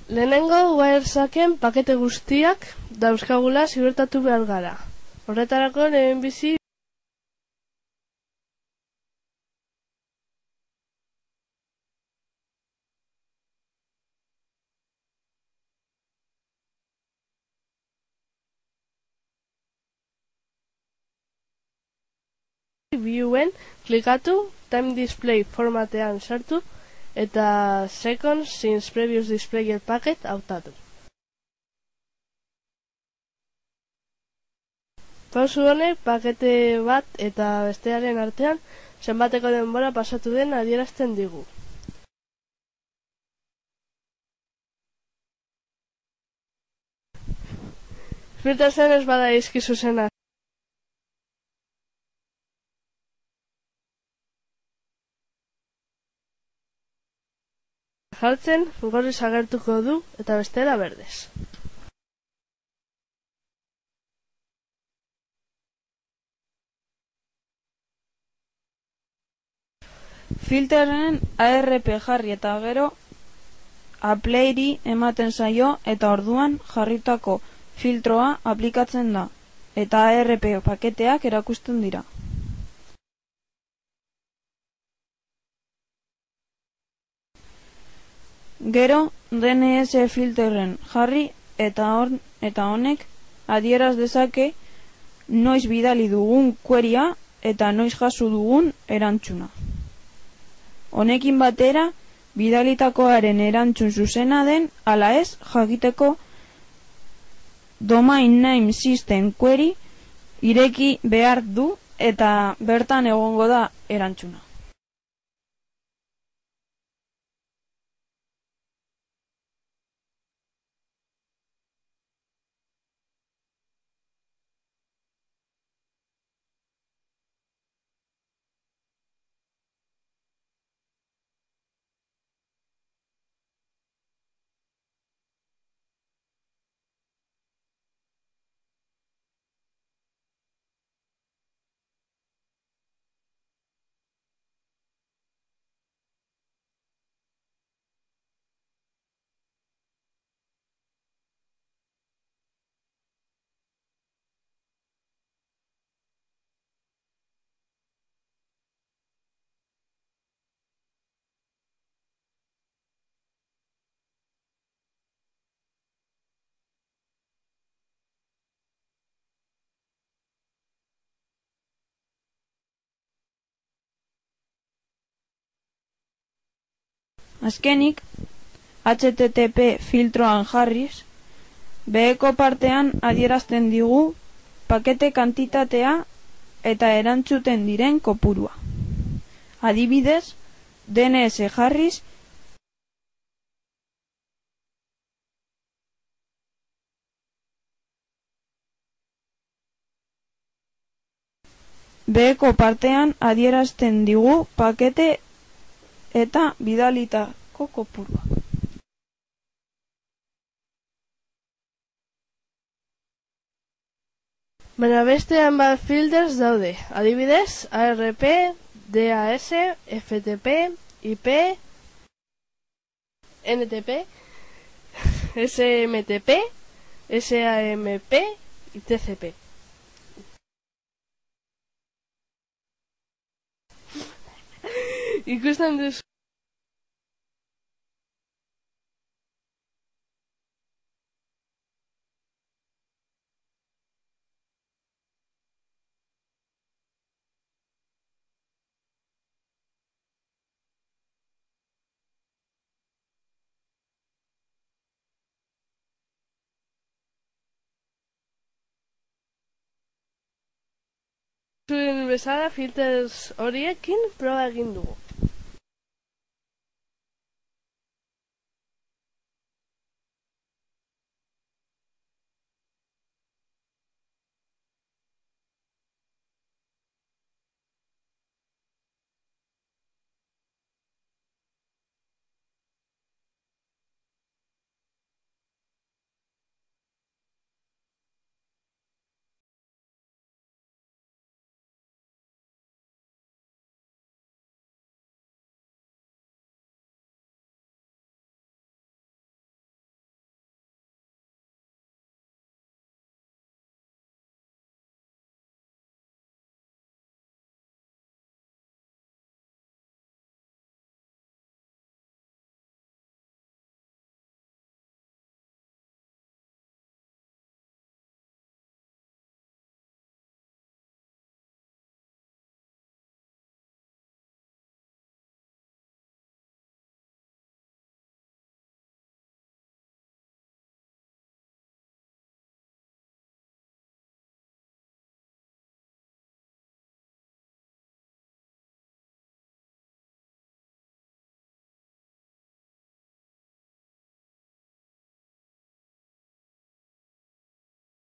Lehenengo Wiresaken pakete guztiak dauzkagula ziurtatu behar gara. Horretarako lehenbizi Viewen klikatu, Time Display formatean sartu eta Seconds since previous displayed packet hautatu. Pausu honek pakete bat eta bestearen artean zenbateko denbora pasatu den adierazten digu. Filtratzen ez bada izkizu zenak. Jartzen, gorriz agertuko du eta bestela berdez. Filterren ARP jarri eta gero applyri ematen zaio eta orduan jarritako filtroa aplikatzen da eta ARP paketeak erakusten dira. Gero, DNS filterren jarri eta honek adieraz dezake noiz bidali dugun querya eta noiz jaso dugun erantzuna. Honekin batera, bidalitakoaren erantzun zuzena den ala ez jakiteko domain name system query ireki behar du eta bertan egongo da erantzuna. Azkenik, HTTP filtroan jarriz, beheko partean adierazten digu pakete kantitatea eta erantzuten diren kopurua. Adibidez, DNS jarriz, beheko partean adierazten digu pakete eta bidalitako kopurua. Baina beste hainbat filters daude, adibidez, ARP, DAS, FTP, IP, NTP, SMTP, SAMP, TCP. Ikusten duzu. Zuen bezala filters horiekin proba egin dugu.